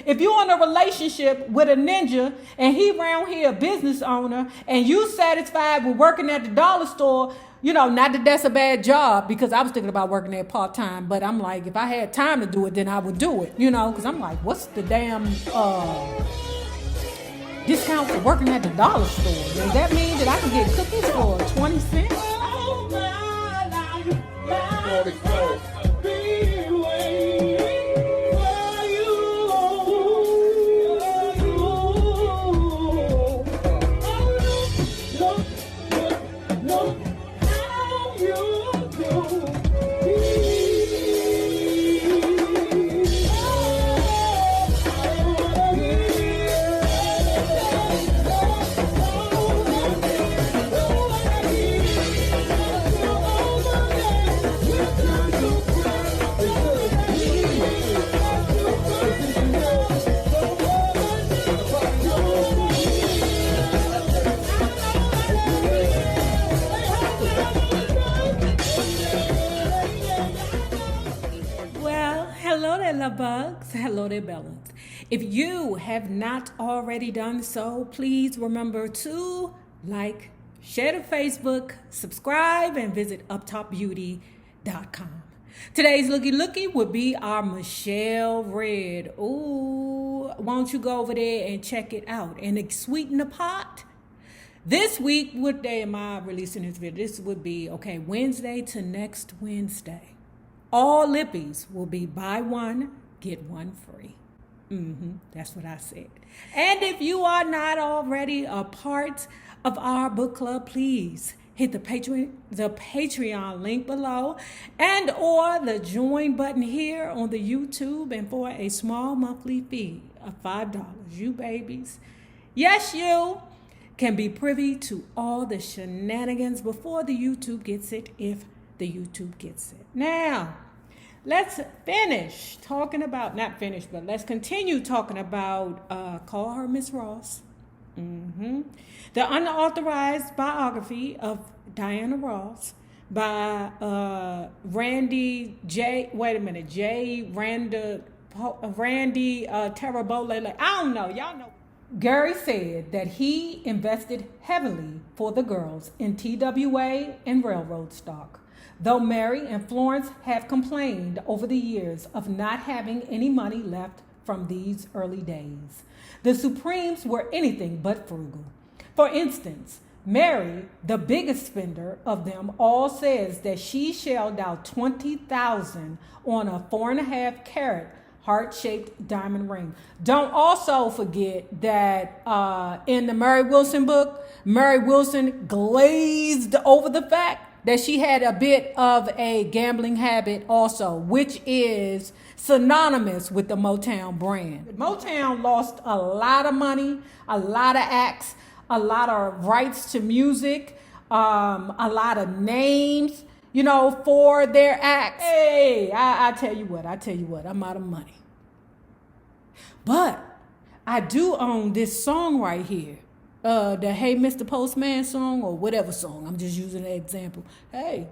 if you're in a relationship with a ninja and he around here a business owner and you satisfied with working at the dollar store, not that that's a bad job, because I was thinking about working there part-time, but I'm like, if I had time to do it, then I would do it, because I'm like, what's the damn discount for working at the dollar store? Does that mean that I can get cookies for 20 cents? Bugs. Hello there, Bellas. If you have not already done so, please remember to like, share to Facebook, subscribe, and visit uptopbeauty.com. Today's looky would be our Michelle Red. Ooh, won't you go over there and check it out and sweeten the pot? This week, what day am I releasing this video? This would be, Wednesday to next Wednesday. All lippies will be buy one, get one free. That's what I said. And if you are not already a part of our book club, please hit the Patreon link below and or the join button here on the YouTube, and for a small monthly fee of $5, you babies, yes, you can be privy to all the shenanigans before the YouTube gets it, if the YouTube gets it. Now, let's let's continue talking about Call Her Miss Ross. The unauthorized biography of Diana Ross by Randy Terabole. I don't know. Y'all know. Gary said that he invested heavily for the girls in TWA and railroad stock. Though Mary and Florence have complained over the years of not having any money left from these early days, the Supremes were anything but frugal. For instance, Mary, the biggest spender of them all, says that she shelled out $20,000 on a 4.5 carat heart-shaped diamond ring. Don't also forget that in the Mary Wilson book, Mary Wilson glazed over the fact that she had a bit of a gambling habit also, which is synonymous with the Motown brand. Motown lost a lot of money, a lot of acts, a lot of rights to music, a lot of names, for their acts. Hey, I tell you what, I'm out of money. But I do own this song right here. The Hey Mr. Postman song, or whatever song. I'm just using an example. Hey,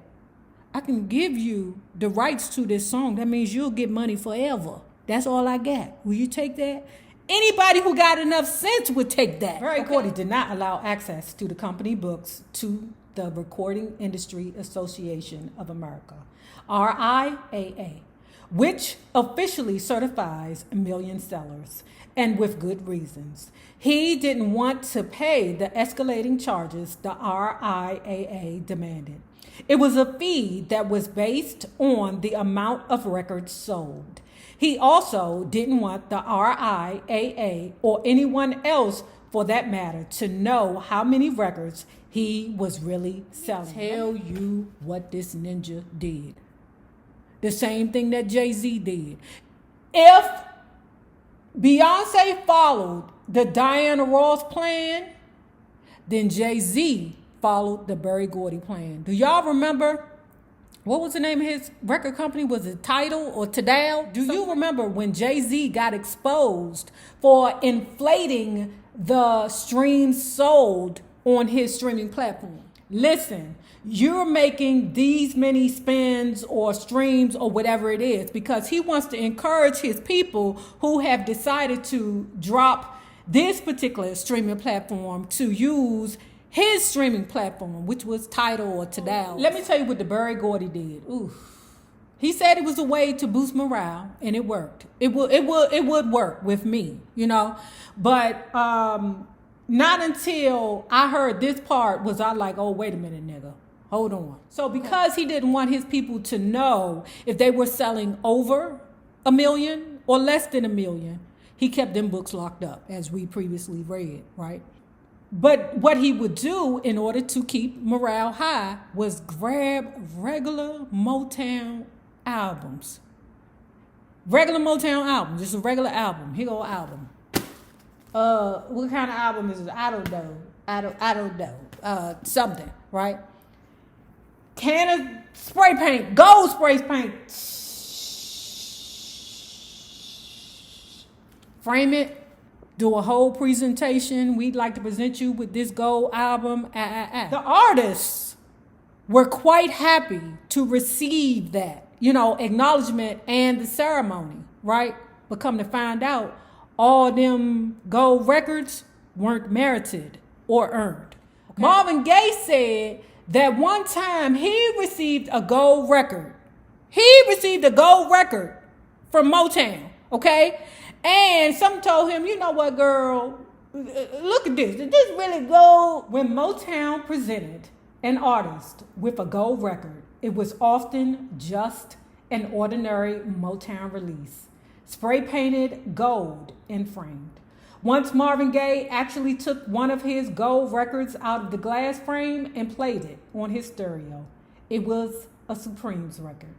I can give you the rights to this song. That means you'll get money forever. That's all I got. Will you take that? Anybody who got enough sense would take that. Barry Gordy did not allow access to the company books to the Recording Industry Association of America, RIAA, which officially certifies million sellers, and with good reasons. He didn't want to pay the escalating charges the RIAA demanded. It was a fee that was based on the amount of records sold. He also didn't want the RIAA, or anyone else for that matter, to know how many records he was really selling. Tell you what this ninja did. The same thing that JayZ did. If Beyonce followed the Diana Ross plan, then JayZ followed the Barry Gordy plan. Do y'all remember? What was the name of his record company? Was it Tidal or Tidal? Do you remember when JayZ got exposed for inflating the streams sold on his streaming platform? listen, you're making these many spins or streams or whatever it is because he wants to encourage his people who have decided to drop this particular streaming platform to use his streaming platform, which was Tidal or Tidal. Let me tell you what the Barry Gordy did. Ooh. He said it was a way to boost morale, and it worked. It would work with me, you know. But not until I heard this part was I like, oh, wait a minute, nigga. Hold on. So because he didn't want his people to know if they were selling over 1 million or less than 1 million, he kept them books locked up, as we previously read, right? But what he would do in order to keep morale high was grab regular Motown albums. Regular Motown album, just a regular album. Here go album. What kind of album is it? I don't know. Something, right? Can of spray paint, gold spray paint. Frame it. Do a whole presentation. We'd like to present you with this gold album. The artists were quite happy to receive that, you know, acknowledgement and the ceremony, right? But come to find out, all them gold records weren't merited or earned. Okay. Marvin Gaye said that one time he received a gold record. He received a gold record from Motown, okay? And some told him, you know what, girl, look at this. Is this really gold? When Motown presented an artist with a gold record, it was often just an ordinary Motown release, spray painted gold and framed. Once Marvin Gaye actually took one of his gold records out of the glass frame and played it on his stereo. It was a Supremes record.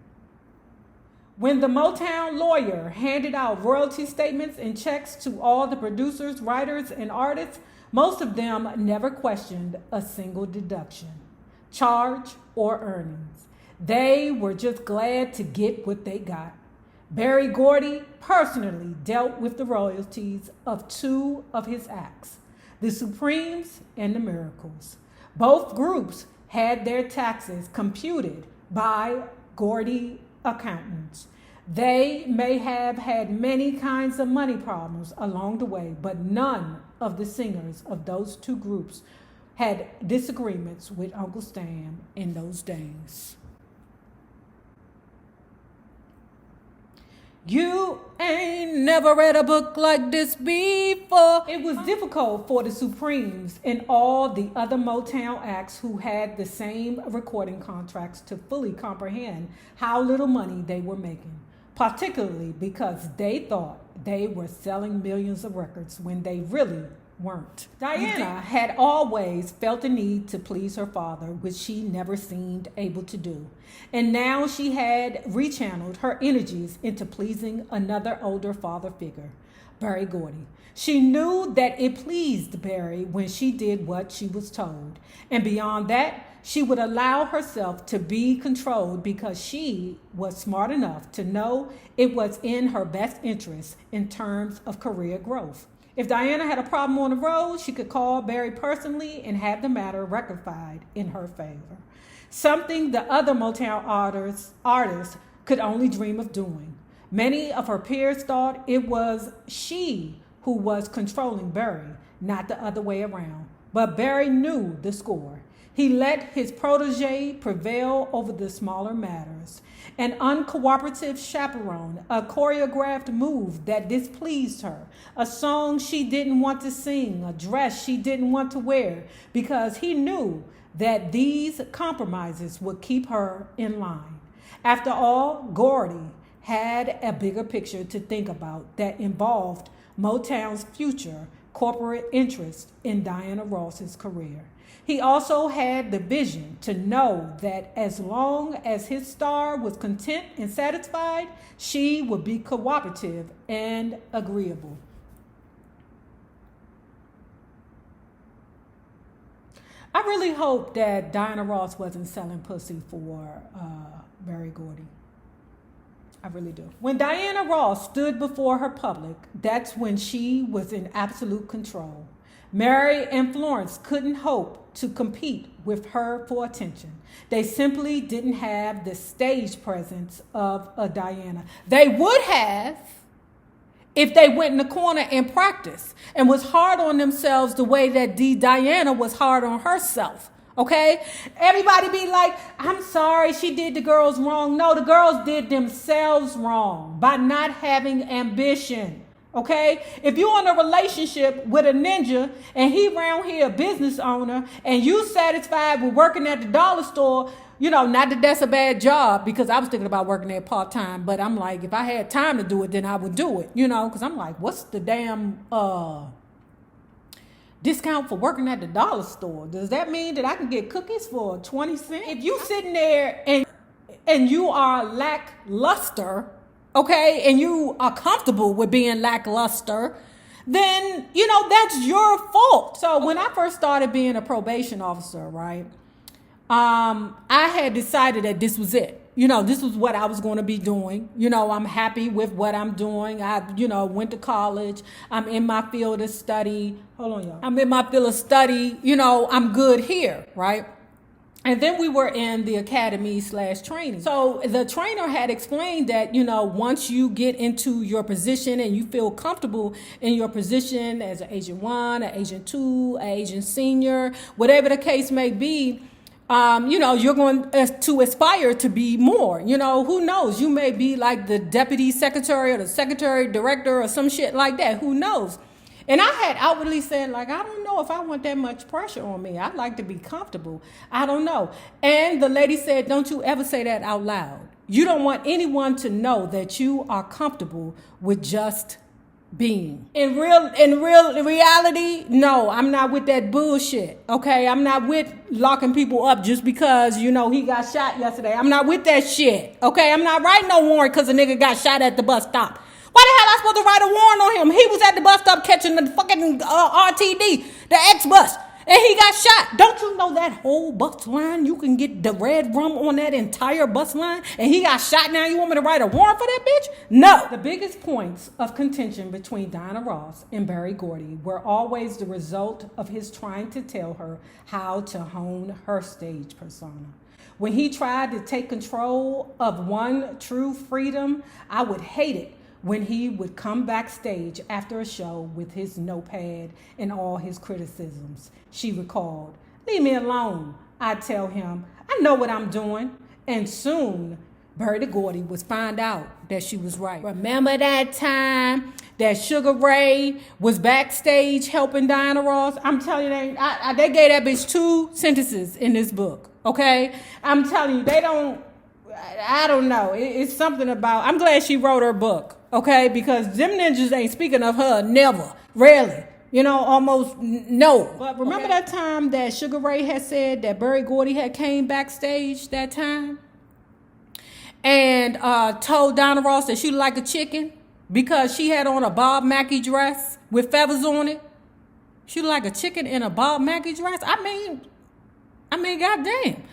When the Motown lawyer handed out royalty statements and checks to all the producers, writers, and artists, most of them never questioned a single deduction, charge, or earnings. They were just glad to get what they got. Barry Gordy personally dealt with the royalties of 2 of his acts, the Supremes and the Miracles. Both groups had their taxes computed by Gordy accountants. They may have had many kinds of money problems along the way, but none of the singers of those 2 groups had disagreements with Uncle Sam in those days. You ain't never read a book like this before. It was difficult for the Supremes and all the other Motown acts who had the same recording contracts to fully comprehend how little money they were making, particularly because they thought they were selling millions of records when they really weren't. Diana had always felt the need to please her father, which she never seemed able to do. And now she had rechanneled her energies into pleasing another older father figure, Barry Gordy. She knew that it pleased Barry when she did what she was told. And beyond that, she would allow herself to be controlled because she was smart enough to know it was in her best interest in terms of career growth. If Diana had a problem on the road, she could call Barry personally and have the matter rectified in her favor. Something the other Motown artists could only dream of doing. Many of her peers thought it was she who was controlling Barry, not the other way around. But Barry knew the score. He let his protege prevail over the smaller matters. An uncooperative chaperone, a choreographed move that displeased her, a song she didn't want to sing, a dress she didn't want to wear, because he knew that these compromises would keep her in line. After all, Gordy had a bigger picture to think about that involved Motown's future corporate interest in Diana Ross's career. He also had the vision to know that as long as his star was content and satisfied, she would be cooperative and agreeable. I really hope that Diana Ross wasn't selling pussy for Barry Gordy. I really do. When Diana Ross stood before her public, that's when she was in absolute control. Mary and Florence couldn't hope to compete with her for attention. They simply didn't have the stage presence of a Diana. They would have if they went in the corner and practiced and was hard on themselves the way that Diana was hard on herself. Okay? Everybody be like, I'm sorry, she did the girls wrong. No, the girls did themselves wrong by not having ambition. Okay? If you're in a relationship with a ninja and he around here a business owner and you satisfied with working at the dollar store, you know, not that that's a bad job, because I was thinking about working there part-time, but I'm like, if I had time to do it, then I would do it, you know, because I'm like, what's the damn discount for working at the dollar store? Does that mean that I can get cookies for 20 cents? If you sitting there and you are lackluster, okay, and you are comfortable with being lackluster, then, you know, that's your fault. So when I first started being a probation officer, right, I had decided that this was it. You know, this was what I was going to be doing. You know, I'm happy with what I'm doing. I, you know, went to college. I'm in my field of study. Hold on, y'all. I'm in my field of study. You know, I'm good here, right? And then we were in the academy/training. So the trainer had explained that, you know, once you get into your position and you feel comfortable in your position as an Agent 1, an Agent 2, an Agent Senior, whatever the case may be, you know, you're going to aspire to be more. You know, who knows? You may be like the deputy secretary or the secretary director or some shit like that. Who knows? And I had outwardly said, like, I don't know if I want that much pressure on me. I'd like to be comfortable. I don't know. And the lady said, don't you ever say that out loud. You don't want anyone to know that you are comfortable with just being. In reality, no, I'm not with that bullshit. Okay, I'm not with locking people up just because, you know, he got shot yesterday. I'm not with that shit. Okay, I'm not writing no warrant because a nigga got shot at the bus stop. Why the hell am I supposed to write a warrant on him? He was at the bus stop catching the fucking RTD, the X bus, and he got shot. Don't you know that whole bus line? You can get the red rum on that entire bus line, and he got shot. Now you want me to write a warrant for that bitch? No. The biggest points of contention between Diana Ross and Barry Gordy were always the result of his trying to tell her how to hone her stage persona. When he tried to take control of one true freedom, I would hate it when he would come backstage after a show with his notepad and all his criticisms. She recalled, leave me alone. I'd tell him, I know what I'm doing. And soon, Barry Gordy would find out that she was right. Remember that time that Sugar Ray was backstage helping Diana Ross? I'm telling you, they gave that bitch 2 sentences in this book, okay? I'm telling you, I don't know. It's something about, I'm glad she wrote her book. Okay, because them ninjas ain't speaking of her, never, rarely, you know, almost no. But remember that time that Sugar Ray had said that Barry Gordy had came backstage that time and told Diana Ross that she looked like a chicken because she had on a Bob Mackie dress with feathers on it? She looked like a chicken in a Bob Mackie dress? I mean, goddamn.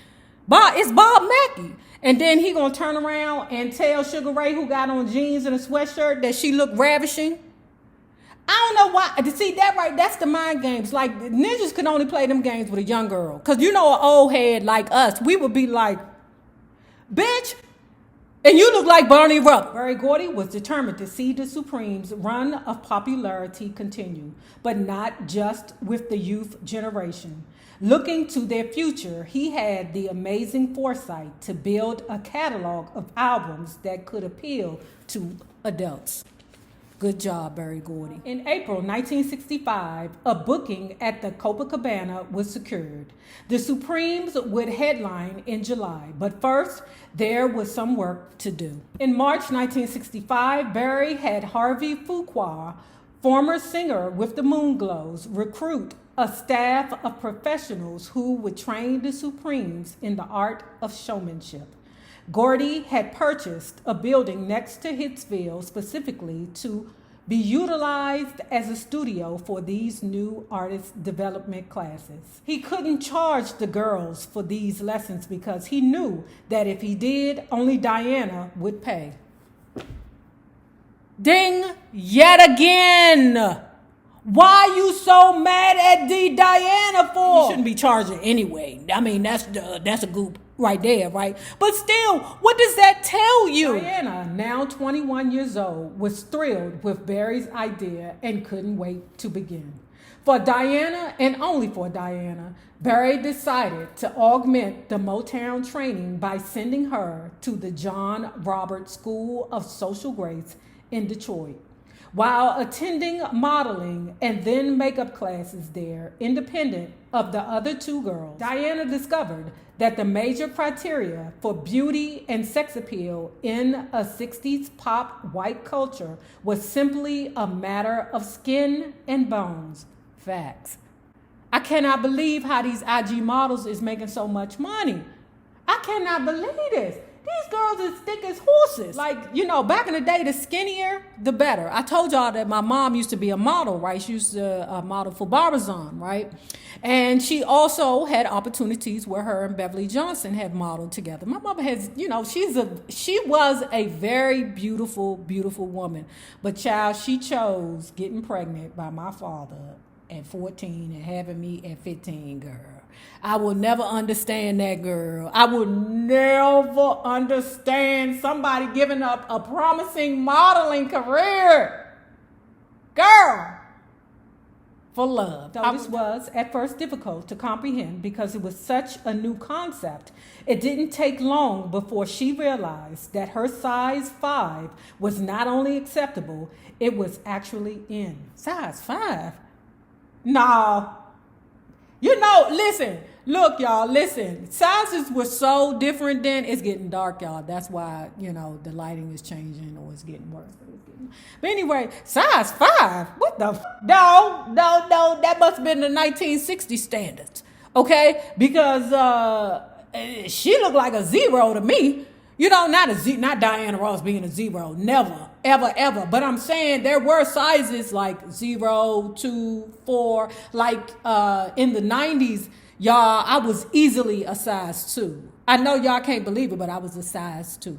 It's Bob Mackie. And then he gonna turn around and tell Sugar Ray, who got on jeans and a sweatshirt, that she looked ravishing. I don't know why. To see that right, that's the mind games. Like, ninjas can only play them games with a young girl. Because you know, an old head like us, we would be like, bitch, and you look like Barney Rubble. Barry Gordy was determined to see the Supremes' run of popularity continue, but not just with the youth generation. Looking to their future, he had the amazing foresight to build a catalog of albums that could appeal to adults. Good job, Barry Gordy. In April 1965, a booking at the Copacabana was secured. The Supremes would headline in July, but first, there was some work to do. In March 1965, Barry had Harvey Fuqua, former singer with the Moonglows, recruit a staff of professionals who would train the Supremes in the art of showmanship. Gordy had purchased a building next to Hitsville specifically to be utilized as a studio for these new artist development classes. He couldn't charge the girls for these lessons because he knew that if he did, only Diana would pay. Ding! Yet again! Why you so mad at Diana for? You shouldn't be charging anyway. I mean, that's a goop right there, right? But still, what does that tell you? Diana, now 21 years old, was thrilled with Barry's idea and couldn't wait to begin. For Diana, and only for Diana, Barry decided to augment the Motown training by sending her to the John Roberts School of Social Grace in Detroit. While attending modeling and then makeup classes there, independent of the other two girls, Diana discovered that the major criteria for beauty and sex appeal in a 60s pop white culture was simply a matter of skin and bones. Facts. I cannot believe how these IG models is making so much money. I cannot believe this. These girls is thick as horses. Like, you know, back in the day, the skinnier, the better. I told y'all that my mom used to be a model, right? She used to model for Barbizon, right? And she also had opportunities where her and Beverly Johnson had modeled together. My mama has, you know, she was a very beautiful, beautiful woman. But child, she chose getting pregnant by my father at 14 and having me at 15, girl. I will never understand that, girl. I will never understand somebody giving up a promising modeling career, girl, for love. So this was at first difficult to comprehend because it was such a new concept. It didn't take long before she realized that her size 5 was not only acceptable, it was actually in. Size 5? No. You know, listen, look, y'all, listen. Sizes were so different then. It's getting dark, y'all. That's why, you know, the lighting is changing or it's getting worse. But anyway, size 5? What the No, that must have been the 1960 standards, okay? Because she looked like a 0 to me. You know, not Diana Ross being a 0. Never, ever. But I'm saying there were sizes like 0, 2, 4. Like in the 90s, y'all, I was easily a size 2. I know y'all can't believe it, but I was a size 2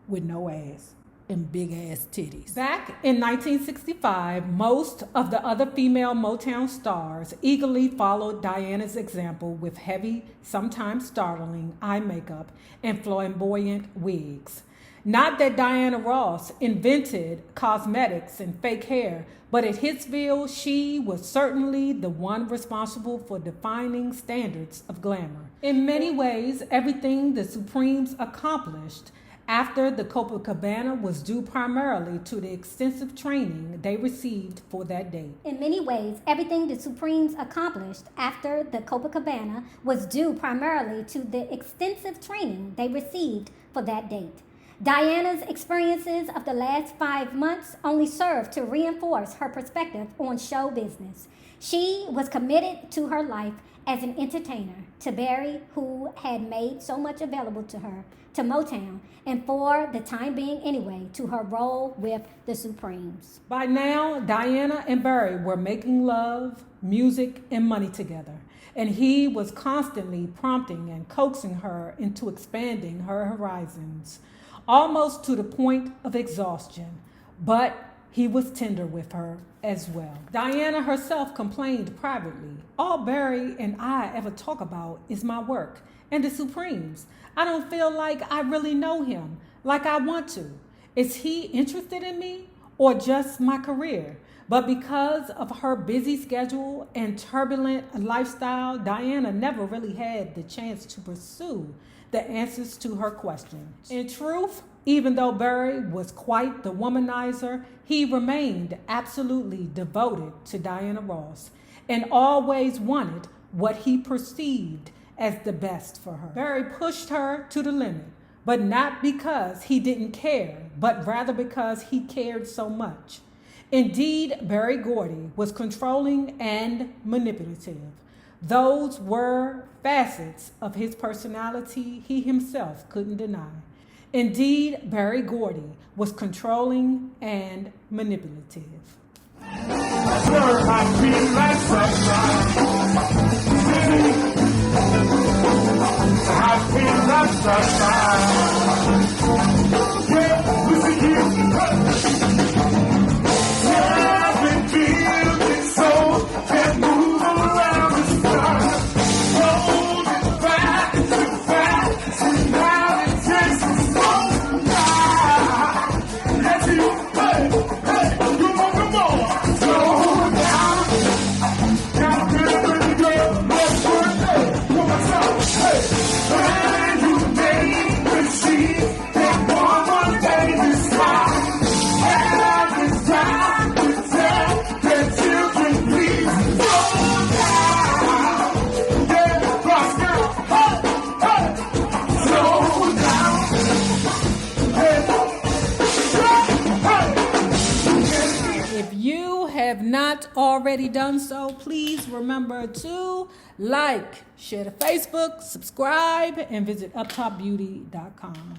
with no ass and big ass titties. Back in 1965, most of the other female Motown stars eagerly followed Diana's example with heavy, sometimes startling eye makeup and flamboyant wigs. Not that Diana Ross invented cosmetics and fake hair, but at Hitsville, she was certainly the one responsible for defining standards of glamour. In many ways, everything the Supremes accomplished after the Copacabana was due primarily to the extensive training they received for that date. In many ways, everything the Supremes accomplished after the Copacabana was due primarily to the extensive training they received for that date. Diana's experiences of the last 5 months only served to reinforce her perspective on show business. She was committed to her life as an entertainer, to Barry, who had made so much available to her, to Motown, and for the time being anyway, to her role with the Supremes. By now, Diana and Barry were making love, music, and money together, and he was constantly prompting and coaxing her into expanding her horizons, almost to the point of exhaustion. But he was tender with her as well. Diana herself complained privately, "All Barry and I ever talk about is my work and the Supremes. I don't feel like I really know him like I want to. Is he interested in me or just my career?" But because of her busy schedule and turbulent lifestyle, Diana never really had the chance to pursue the answers to her questions. In truth, even though Barry was quite the womanizer, he remained absolutely devoted to Diana Ross and always wanted what he perceived as the best for her. Barry pushed her to the limit, but not because he didn't care, but rather because he cared so much. Indeed, Barry Gordy was controlling and manipulative. Those were facets of his personality he himself couldn't deny. Indeed, Barry Gordy was controlling and manipulative. So If you have not already done so, please remember to like, share to Facebook, subscribe, and visit uptopbeauty.com.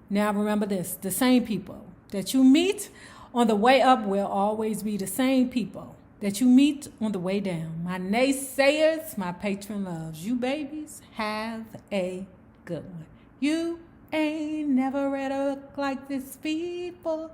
Now remember this, the same people that you meet on the way up will always be the same people that you meet on the way down. My naysayers, my patron loves. You babies, have a good one. You ain't never read a look like this before.